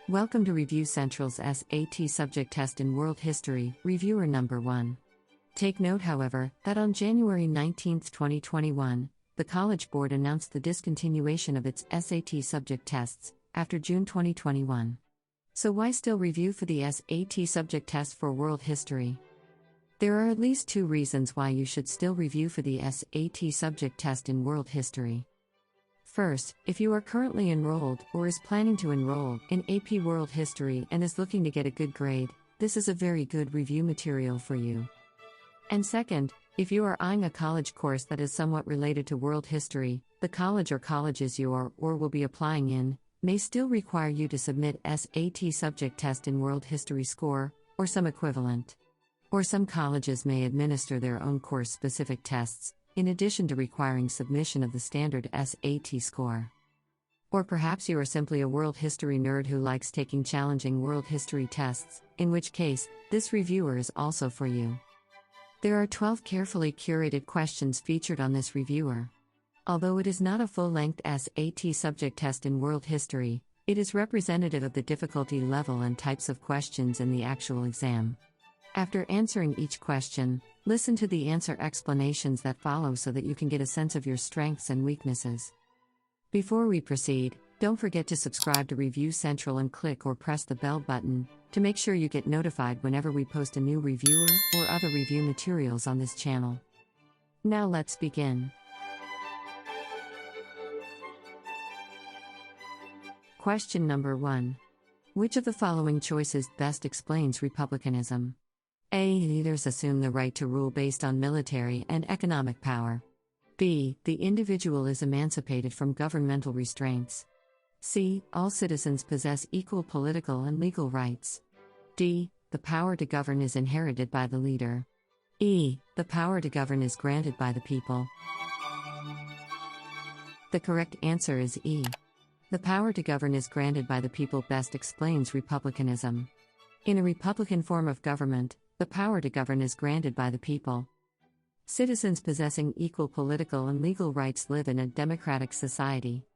Welcome to Review Central's SAT Subject Test in World History, Reviewer Number 1. Take note, however, that on January 19, 2021, the College Board announced the discontinuation of its SAT subject tests after June 2021. So why still review for the SAT subject test for world history? There are at least two reasons why you should still review for the SAT subject test in world history. First, if you are currently enrolled or is planning to enroll in AP World History and is looking to get a good grade, this is a very good review material for you. And second, if you are eyeing a college course that is somewhat related to world history, the college or colleges you are or will be applying in may still require you to submit SAT subject test in world history score, or some equivalent. Or some colleges may administer their own course-specific tests, in addition to requiring submission of the standard SAT score. Or perhaps you are simply a world history nerd who likes taking challenging world history tests, in which case, this reviewer is also for you. There are 12 carefully curated questions featured on this reviewer. Although it is not a full-length SAT subject test in world history, it is representative of the difficulty level and types of questions in the actual exam. After answering each question, listen to the answer explanations that follow so that you can get a sense of your strengths and weaknesses. Before we proceed, don't forget to subscribe to Review Central and click or press the bell button to make sure you get notified whenever we post a new reviewer or other review materials on this channel. Now let's begin. Question number 1. Which of the following choices best explains republicanism? A. Leaders assume the right to rule based on military and economic power. B. The individual is emancipated from governmental restraints. C. All citizens possess equal political and legal rights. D. The power to govern is inherited by the leader. E. The power to govern is granted by the people. The correct answer is E. The power to govern is granted by the people best explains republicanism. In a republican form of government, the power to govern is granted by the people. Citizens possessing equal political and legal rights live in a democratic society.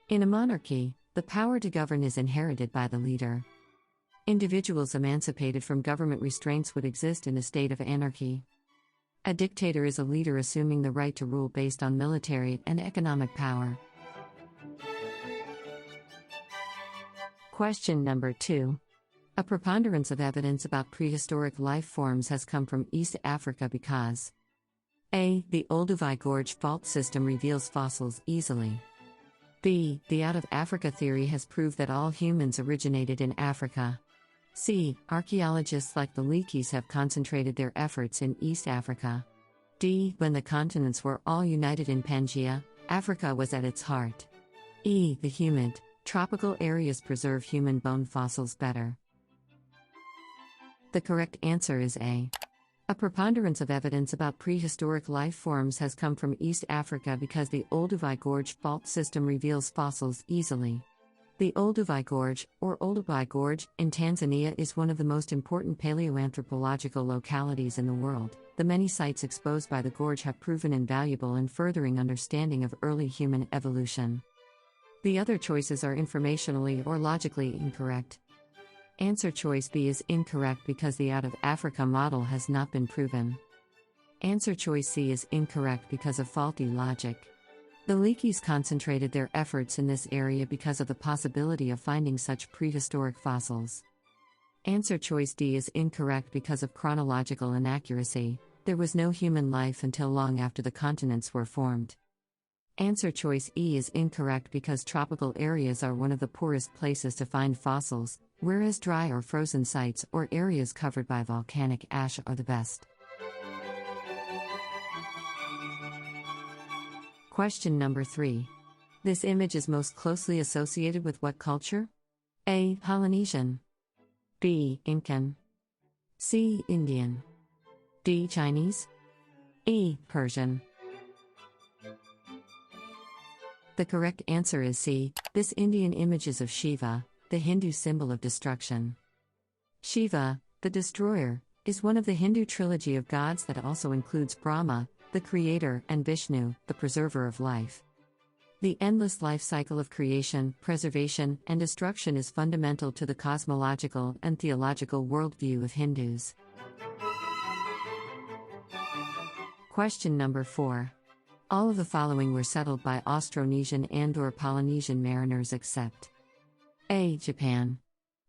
In a monarchy, the power to govern is inherited by the leader. Individuals emancipated from government restraints would exist in a state of anarchy. A dictator is a leader assuming the right to rule based on military and economic power. Question number 2. A preponderance of evidence about prehistoric life forms has come from East Africa because A. The Olduvai Gorge fault system reveals fossils easily. B. The out-of-Africa theory has proved that all humans originated in Africa. C. Archaeologists like the Leakeys have concentrated their efforts in East Africa. D. When the continents were all united in Pangaea, Africa was at its heart. E. The humid, tropical areas preserve human bone fossils better. The correct answer is A. A preponderance of evidence about prehistoric life forms has come from East Africa because the Olduvai Gorge fault system reveals fossils easily. The Olduvai Gorge, or Olduvai Gorge, in Tanzania is one of the most important paleoanthropological localities in the world. The many sites exposed by the gorge have proven invaluable in furthering understanding of early human evolution. The other choices are informationally or logically incorrect. Answer choice B is incorrect because the out-of-Africa model has not been proven. Answer choice C is incorrect because of faulty logic. The Leakeys concentrated their efforts in this area because of the possibility of finding such prehistoric fossils. Answer choice D is incorrect because of chronological inaccuracy. There was no human life until long after the continents were formed. Answer choice E is incorrect because tropical areas are one of the poorest places to find fossils, whereas dry or frozen sites or areas covered by volcanic ash are the best. Question number 3. This image is most closely associated with what culture? A. Polynesian. B. Incan. C. Indian. D. Chinese. E. Persian. The correct answer is C. This Indian image is of Shiva, the Hindu symbol of destruction. Shiva, the destroyer, is one of the Hindu trilogy of gods that also includes Brahma, the creator, and Vishnu, the preserver of life. The endless life cycle of creation, preservation, and destruction is fundamental to the cosmological and theological worldview of Hindus. Question number 4. All of the following were settled by Austronesian and/or Polynesian mariners except A. Japan,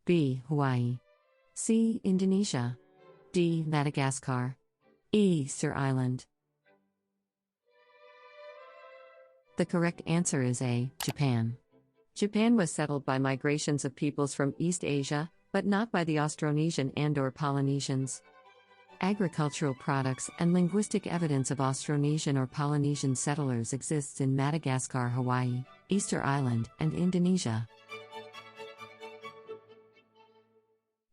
B. Hawaii, C. Indonesia, D. Madagascar, E. Easter Island. The correct answer is A. Japan. Japan was settled by migrations of peoples from East Asia, but not by the Austronesian and/or Polynesians. Agricultural products and linguistic evidence of Austronesian or Polynesian settlers exists in Madagascar, Hawaii, Easter Island, and Indonesia.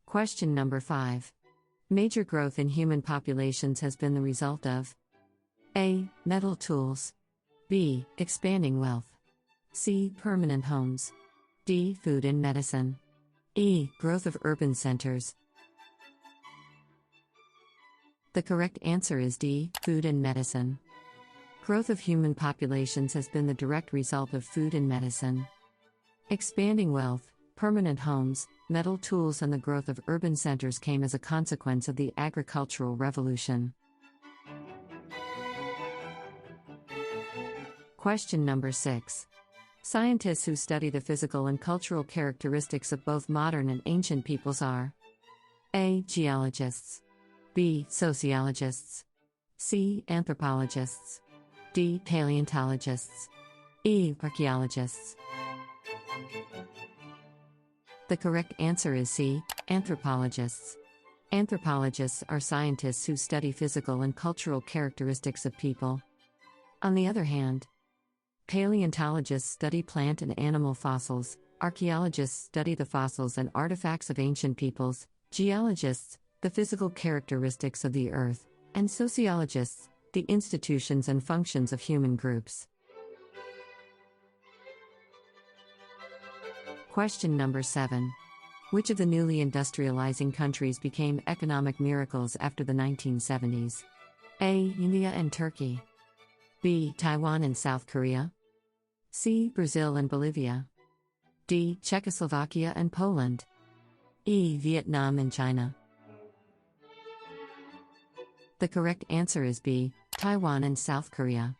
Question number 5. Major growth in human populations has been the result of A. Metal tools, B. Expanding wealth, C. Permanent homes, D. Food and medicine, E. Growth of urban centers. The correct answer is D. Food and medicine. Growth of human populations has been the direct result of food and medicine. Expanding wealth, permanent homes, metal tools, and the growth of urban centers came as a consequence of the agricultural revolution. Question number 6. Scientists who study the physical and cultural characteristics of both modern and ancient peoples are A. Geologists, B. Sociologists, C. Anthropologists, D. Paleontologists, E. Archaeologists. The correct answer is C. Anthropologists. Anthropologists are scientists who study physical and cultural characteristics of people. On the other hand, paleontologists study plant and animal fossils, archaeologists study the fossils and artifacts of ancient peoples, geologists, the physical characteristics of the earth, and sociologists, the institutions and functions of human groups. Question number 7. Which of the newly industrializing countries became economic miracles after the 1970s? A. India and Turkey, B. Taiwan and South Korea, C. Brazil and Bolivia, D. Czechoslovakia and Poland, E. Vietnam and China. The correct answer is B. Taiwan and South Korea.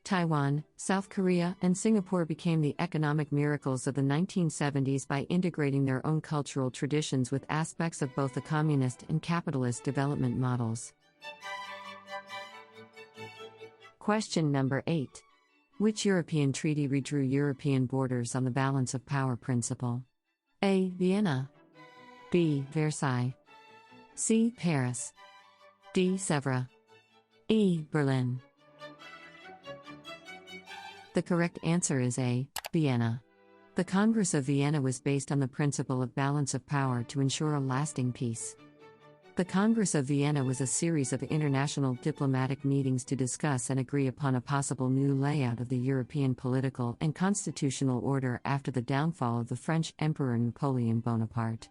Taiwan, South Korea, and Singapore became the economic miracles of the 1970s by integrating their own cultural traditions with aspects of both the communist and capitalist development models. Question number 8. Which European treaty redrew European borders on the balance of power principle? A. Vienna, B. Versailles, C. Paris, D. Sèvres, E. Berlin. The correct answer is A. Vienna. The Congress of Vienna was based on the principle of balance of power to ensure a lasting peace. The Congress of Vienna was a series of international diplomatic meetings to discuss and agree upon a possible new layout of the European political and constitutional order after the downfall of the French Emperor Napoleon Bonaparte.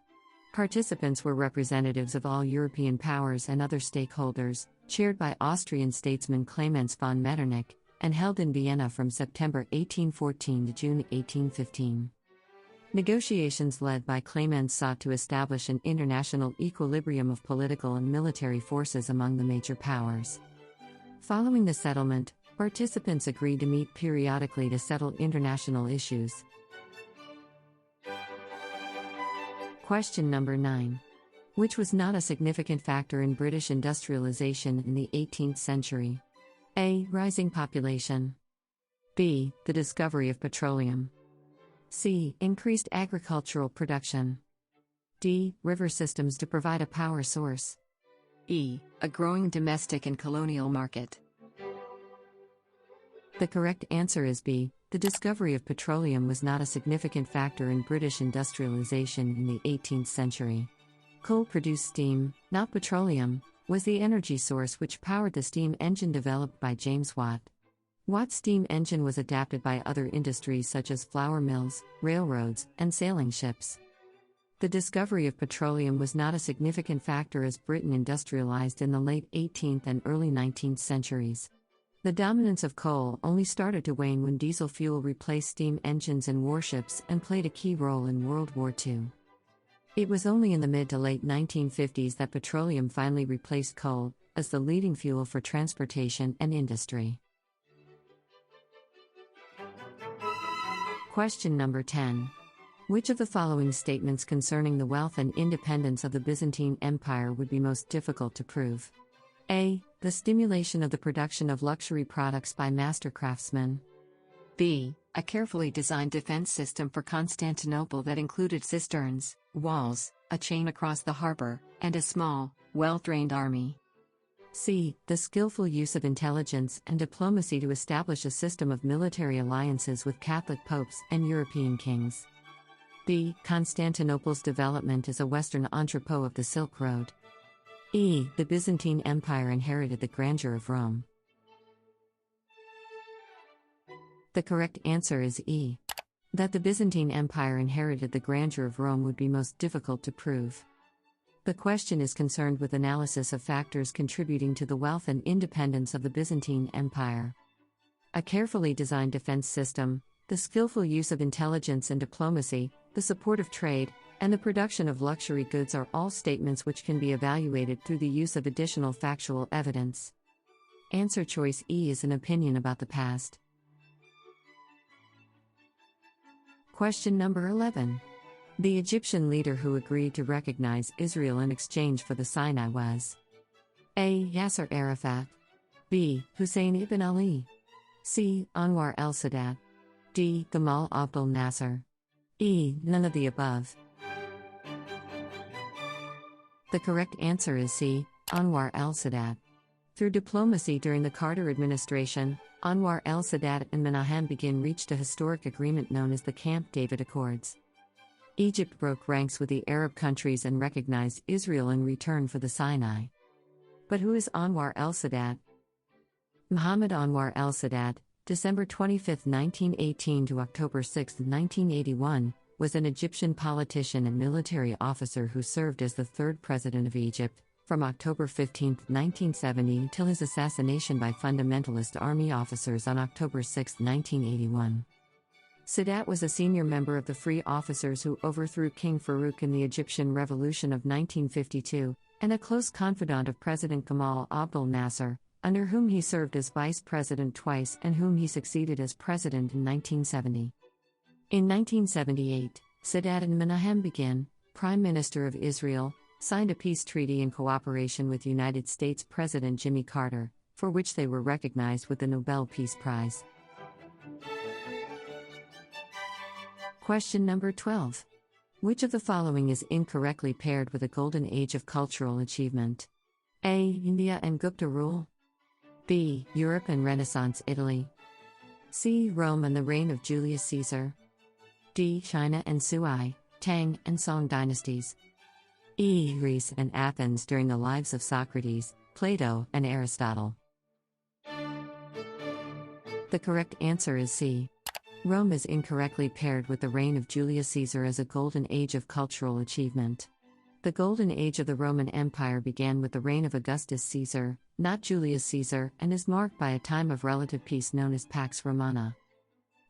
Participants were representatives of all European powers and other stakeholders, chaired by Austrian statesman Clemens von Metternich, and held in Vienna from September 1814 to June 1815. Negotiations led by Clemens sought to establish an international equilibrium of political and military forces among the major powers. Following the settlement, participants agreed to meet periodically to settle international issues. Question number 9. Which was not a significant factor in British industrialization in the 18th century? A. Rising population, B. The discovery of petroleum, C. Increased agricultural production, D. River systems to provide a power source, E. A growing domestic and colonial market. The correct answer is B. The discovery of petroleum was not a significant factor in British industrialization in the 18th century. Coal produced steam, not petroleum, was the energy source which powered the steam engine developed by James Watt. Watt's steam engine was adapted by other industries such as flour mills, railroads, and sailing ships. The discovery of petroleum was not a significant factor as Britain industrialized in the late 18th and early 19th centuries. The dominance of coal only started to wane when diesel fuel replaced steam engines in warships and played a key role in World War II. It was only in the mid to late 1950s that petroleum finally replaced coal as the leading fuel for transportation and industry. Question number 10. Which of the following statements concerning the wealth and independence of the Byzantine Empire would be most difficult to prove? A. The stimulation of the production of luxury products by master craftsmen. B. A carefully designed defense system for Constantinople that included cisterns, walls, a chain across the harbor, and a small, well-trained army. C. The skillful use of intelligence and diplomacy to establish a system of military alliances with Catholic popes and European kings. D. Constantinople's development as a western entrepot of the Silk Road. E. The Byzantine Empire inherited the grandeur of Rome. The correct answer is E. That the Byzantine Empire inherited the grandeur of Rome would be most difficult to prove. The question is concerned with analysis of factors contributing to the wealth and independence of the Byzantine Empire. A carefully designed defense system, the skillful use of intelligence and diplomacy, the support of trade, and the production of luxury goods are all statements which can be evaluated through the use of additional factual evidence. Answer choice E is an opinion about the past. Question number 11. The Egyptian leader who agreed to recognize Israel in exchange for the Sinai was A. Yasser Arafat, B. Hussein ibn Ali, C. Anwar el-Sadat, D. Gamal Abdel Nasser, E. None of the above. The correct answer is C. Anwar el-Sadat. Through diplomacy during the Carter administration, Anwar el-Sadat and Menahem Begin reached a historic agreement known as the Camp David Accords. Egypt broke ranks with the Arab countries and recognized Israel in return for the Sinai. But who is Anwar el-Sadat? Muhammad Anwar el-Sadat, December 25, 1918 to October 6, 1981, was an Egyptian politician and military officer who served as the third president of Egypt, from October 15, 1970 till his assassination by fundamentalist army officers on October 6, 1981. Sadat was a senior member of the Free Officers who overthrew King Farouk in the Egyptian Revolution of 1952, and a close confidant of President Gamal Abdel Nasser, under whom he served as vice president twice and whom he succeeded as president in 1970. In 1978, Sadat and Menahem Begin, Prime Minister of Israel, signed a peace treaty in cooperation with United States President Jimmy Carter, for which they were recognized with the Nobel Peace Prize. Question number 12. Which of the following is incorrectly paired with a golden age of cultural achievement? A. India and Gupta rule. B. Europe and Renaissance Italy. C. Rome and the reign of Julius Caesar. D. China and Sui, Tang and Song dynasties. E. Greece and Athens during the lives of Socrates, Plato, and Aristotle. The correct answer is C. Rome is incorrectly paired with the reign of Julius Caesar as a golden age of cultural achievement. The golden age of the Roman Empire began with the reign of Augustus Caesar, not Julius Caesar, and is marked by a time of relative peace known as Pax Romana.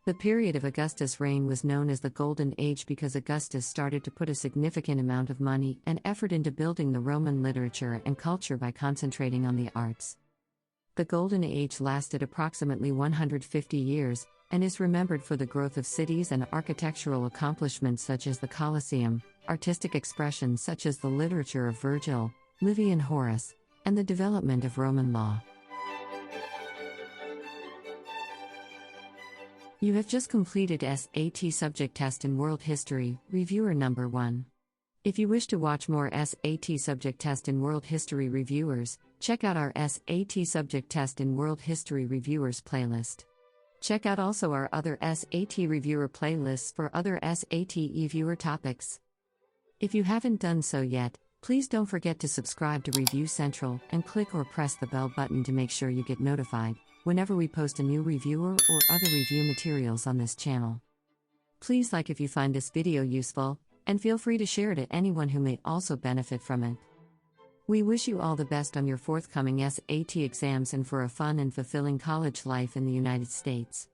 The period of Augustus' reign was known as the Golden Age because Augustus started to put a significant amount of money and effort into building the Roman literature and culture by concentrating on the arts. The Golden Age lasted approximately 150 years, and is remembered for the growth of cities and architectural accomplishments such as the Colosseum, artistic expressions such as the literature of Virgil, Livy and Horace, and the development of Roman law. You have just completed SAT Subject Test in World History, Reviewer Number 1. If you wish to watch more SAT Subject Test in World History Reviewers, check out our SAT Subject Test in World History Reviewers playlist. Check out also our other SAT Reviewer playlists for other SAT e-viewer topics. If you haven't done so yet, please don't forget to subscribe to Review Central and click or press the bell button to make sure you get notified whenever we post a new reviewer or other review materials on this channel. Please like if you find this video useful, and feel free to share it to anyone who may also benefit from it. We wish you all the best on your forthcoming SAT exams and for a fun and fulfilling college life in the United States.